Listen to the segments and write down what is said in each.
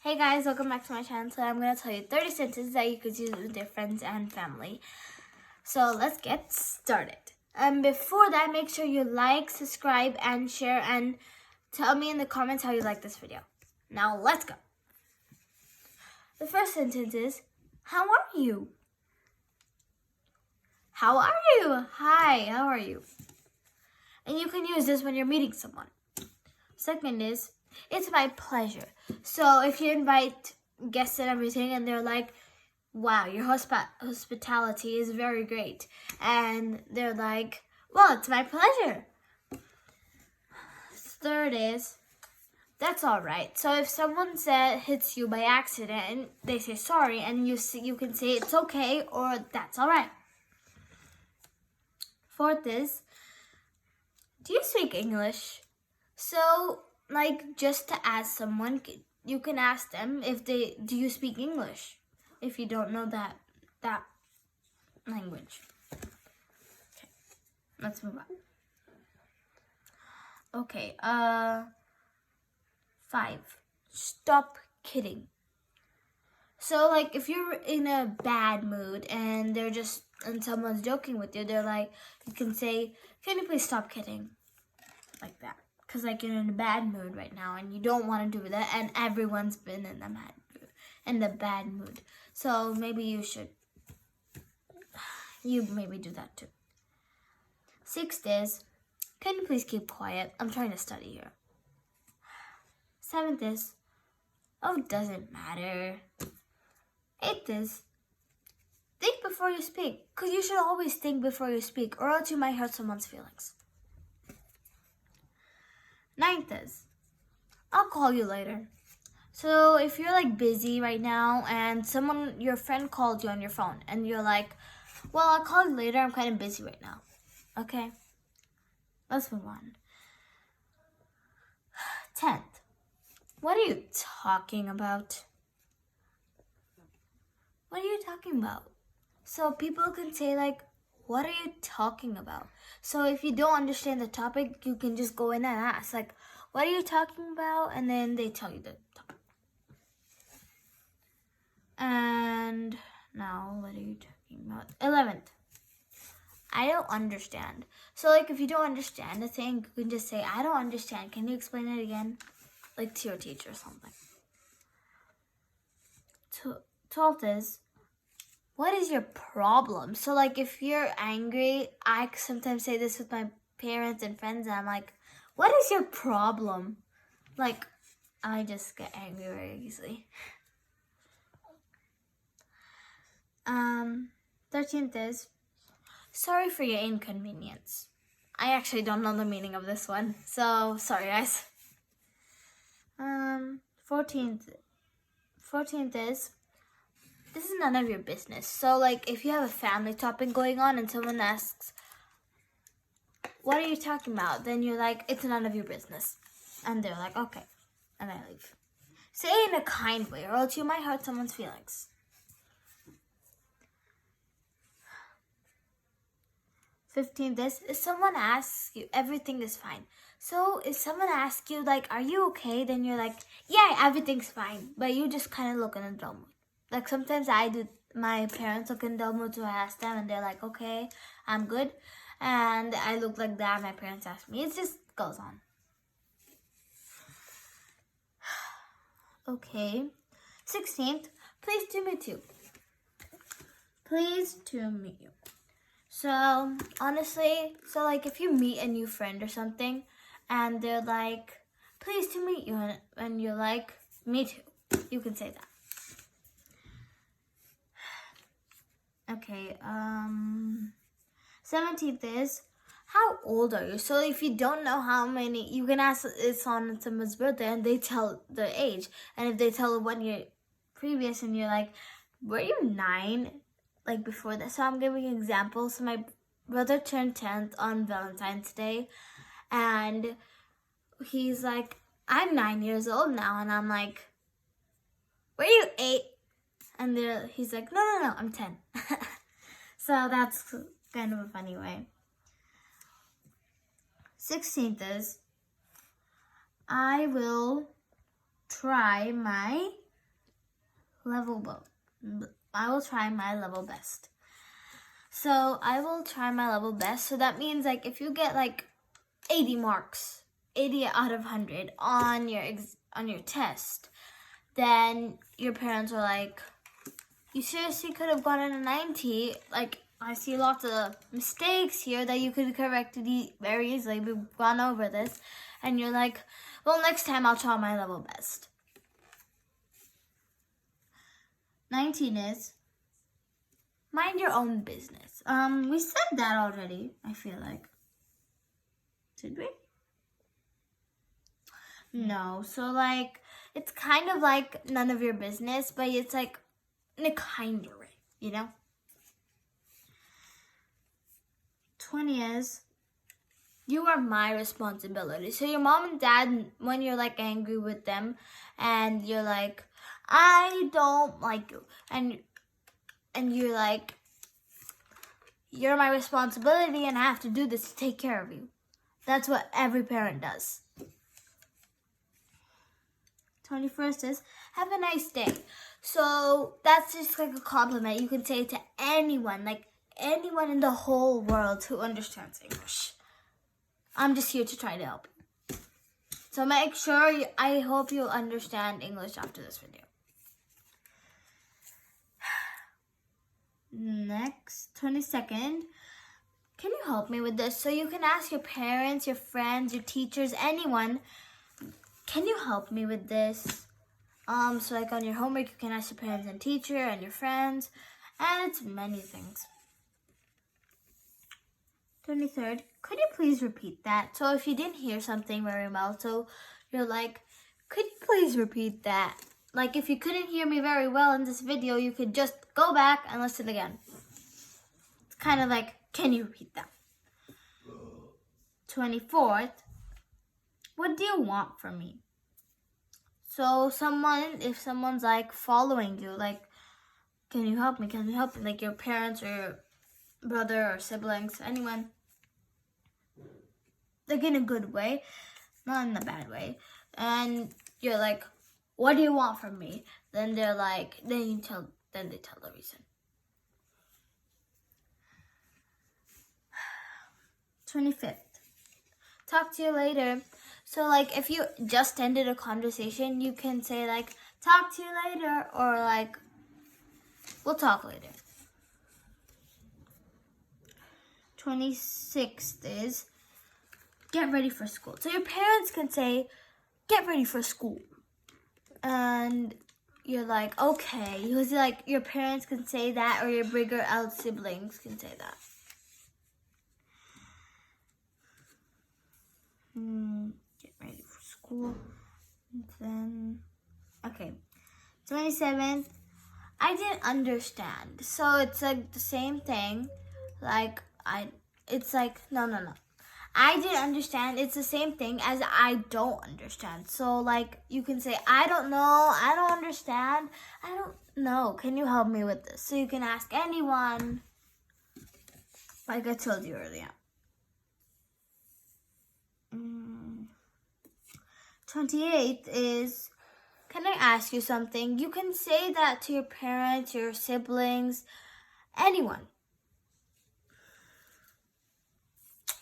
Hey guys, welcome back to my channel. Today I'm going to tell you 30 sentences that you could use with your friends and family. So let's get started. Before that, make sure you like, subscribe, and share, and tell me in the comments how you like this video. Now let's go. The first sentence is, how are you? How are you? Hi, how are you? And you can use this when you're meeting someone. Second is, it's my pleasure. So if you invite guests and everything and they're like, wow, your hospitality is very great. And they're like, well, it's my pleasure. Third is, that's all right. So if someone hits you by accident, they say sorry, and you can say it's okay or that's all right. Fourth is, do you speak English? So, just to ask someone, you can ask them do you speak English? If you don't know that language. Okay, let's move on. Okay, 5, stop kidding. So, if you're in a bad mood and someone's joking with you, you can say, can you please stop kidding? Like that. Because you're in a bad mood right now and you don't want to do that, and everyone's been in the bad mood. So maybe you maybe do that too. 6th is, can you please keep quiet? I'm trying to study here. 7th is, oh, it doesn't matter. 8th is, think before you speak. Because you should always think before you speak, or else you might hurt someone's feelings. 9th is, I'll call you later. So if you're busy right now and your friend called you on your phone and you're like, well, I'll call you later, I'm kind of busy right now. Okay, let's move on. 10th, what are you talking about? What are you talking about? So people can say what are you talking about? So if you don't understand the topic, you can just go in and ask, what are you talking about? And then they tell you the topic. And now, what are you talking about? 11th, I don't understand. So if you don't understand a thing, you can just say, I don't understand. Can you explain it again? To your teacher or something. 12th is, what is your problem? So if you're angry, I sometimes say this with my parents and friends, and I'm like, what is your problem? I just get angry very easily. 13th is, sorry for your inconvenience. I actually don't know the meaning of this one, so sorry guys. 14th is, this is none of your business. So if you have a family topic going on and someone asks, what are you talking about? Then you're like, it's none of your business. And they're like, okay. And I leave. Say it in a kind way, or else you might hurt someone's feelings. 15th is, if someone asks you, everything is fine. So if someone asks you, are you okay? Then you're like, yeah, everything's fine. But you just kind of look in a dull mood. Sometimes I do, my parents look in dull mood, so I ask them, and they're like, okay, I'm good. And I look like that, my parents ask me. It just goes on. Okay. 16th, pleased to meet you. Pleased to meet you. So, honestly, if you meet a new friend or something, and they're like, pleased to meet you, and you're like, me too, you can say that. Okay, 17th is, how old are you? So if you don't know how many, you can ask it's on someone's birthday and they tell their age. And if they tell 1 year previous and you're like, were you 9? Before that. So I'm giving an example. So my brother turned 10th on Valentine's Day. And he's like, I'm 9 years old now. And I'm like, were you 8? And he's like, no, I'm 10. So that's kind of a funny way. 16th is, I will try my I will try my level best. So I will try my level best. So that means like if you get like 80 marks, 80 out of 100 on your test, then your parents are like, you seriously could have gotten a 90. Like, I see lots of mistakes here that you could have corrected very easily. We've gone over this. And you're like, well, next time I'll try my level best. 19 is, mind your own business. We said that already, I feel like. Did we? No. So, like, it's kind of like none of your business, but it's like in a kinder way, you know? 20 is, you are my responsibility. So your mom and dad, when you're like angry with them and you're like, I don't like you, and you're like, you're my responsibility and I have to do this to take care of you. That's what every parent does. 21st is, have a nice day. So that's just like a compliment you can say to anyone, like anyone in the whole world who understands English. I'm just here to try to help you. So make sure, I hope you understand English after this video. Next, 22nd. Can you help me with this? So you can ask your parents, your friends, your teachers, anyone, can you help me with this? So like on your homework, you can ask your parents and teacher and your friends, and it's many things. 23rd, could you please repeat that? So if you didn't hear something very well, so you're like, could you please repeat that? Like if you couldn't hear me very well in this video, you could just go back and listen again. It's kind of like, can you repeat that? 24th, what do you want from me? So if someone's like following you, like, can you help me? Can you help me? Like your parents or your brother or siblings, anyone. Like in a good way, not in a bad way. And you're like, what do you want from me? Then they're like, then they tell the reason. 25th, talk to you later. So like if you just ended a conversation, you can say like, talk to you later, or like, we'll talk later. 26th is, get ready for school. So your parents can say, get ready for school. And you're like, okay. Because like your parents can say that, or your bigger out siblings can say that. Get ready for school. And then, okay. 27th, I didn't understand. So it's like the same thing. Like it's like, no. I didn't understand. It's the same thing as I don't understand. So like you can say, I don't know, I don't understand, I don't know. Can you help me with this? So you can ask anyone, like I told you earlier. 28th is, can I ask you something? You can say that to your parents, your siblings, anyone.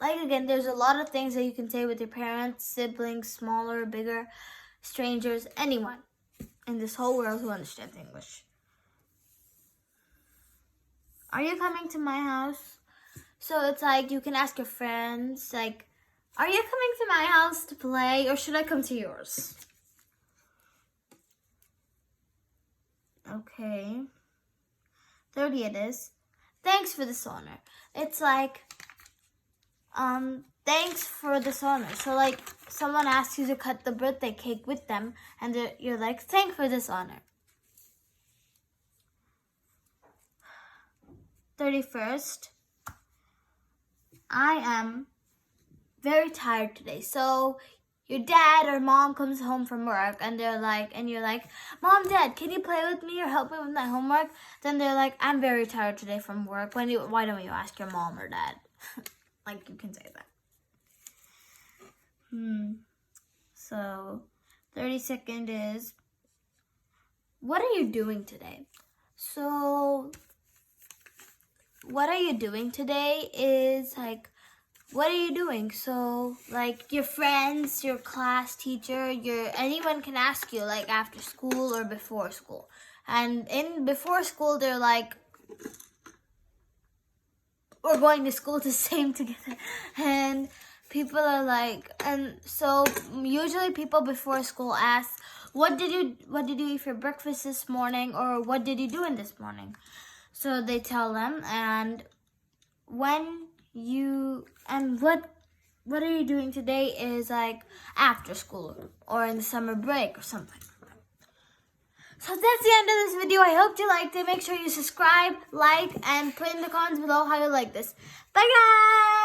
Like again, there's a lot of things that you can say with your parents, siblings, smaller, bigger, strangers, anyone in this whole world who understands English. Are you coming to my house? So it's like you can ask your friends, like, are you coming to my house to play, or should I come to yours? Okay. 30th is, thanks for this honor. It's like, thanks for this honor. So like someone asks you to cut the birthday cake with them, and you're like, thanks for this honor. 31st, I am very tired today. So your dad or mom comes home from work, and you're like, Mom, Dad, can you play with me or help me with my homework? Then they're like, I'm very tired today from work. Why don't you ask your mom or dad? Like you can say that. So 32nd is, what are you doing today? So what are you doing today is like, what are you doing? So like your friends, your class teacher, anyone can ask you like after school or before school. And in before school, they're like, we're going to school to sing together. And people are like, and so usually people before school ask, what did you eat for breakfast this morning, or what did you do in this morning? So they tell them, and what are you doing today is like after school or in the summer break or something. So that's the end of this video. I hope you liked it. Make sure you subscribe, like, and put in the comments below how you like this. Bye guys!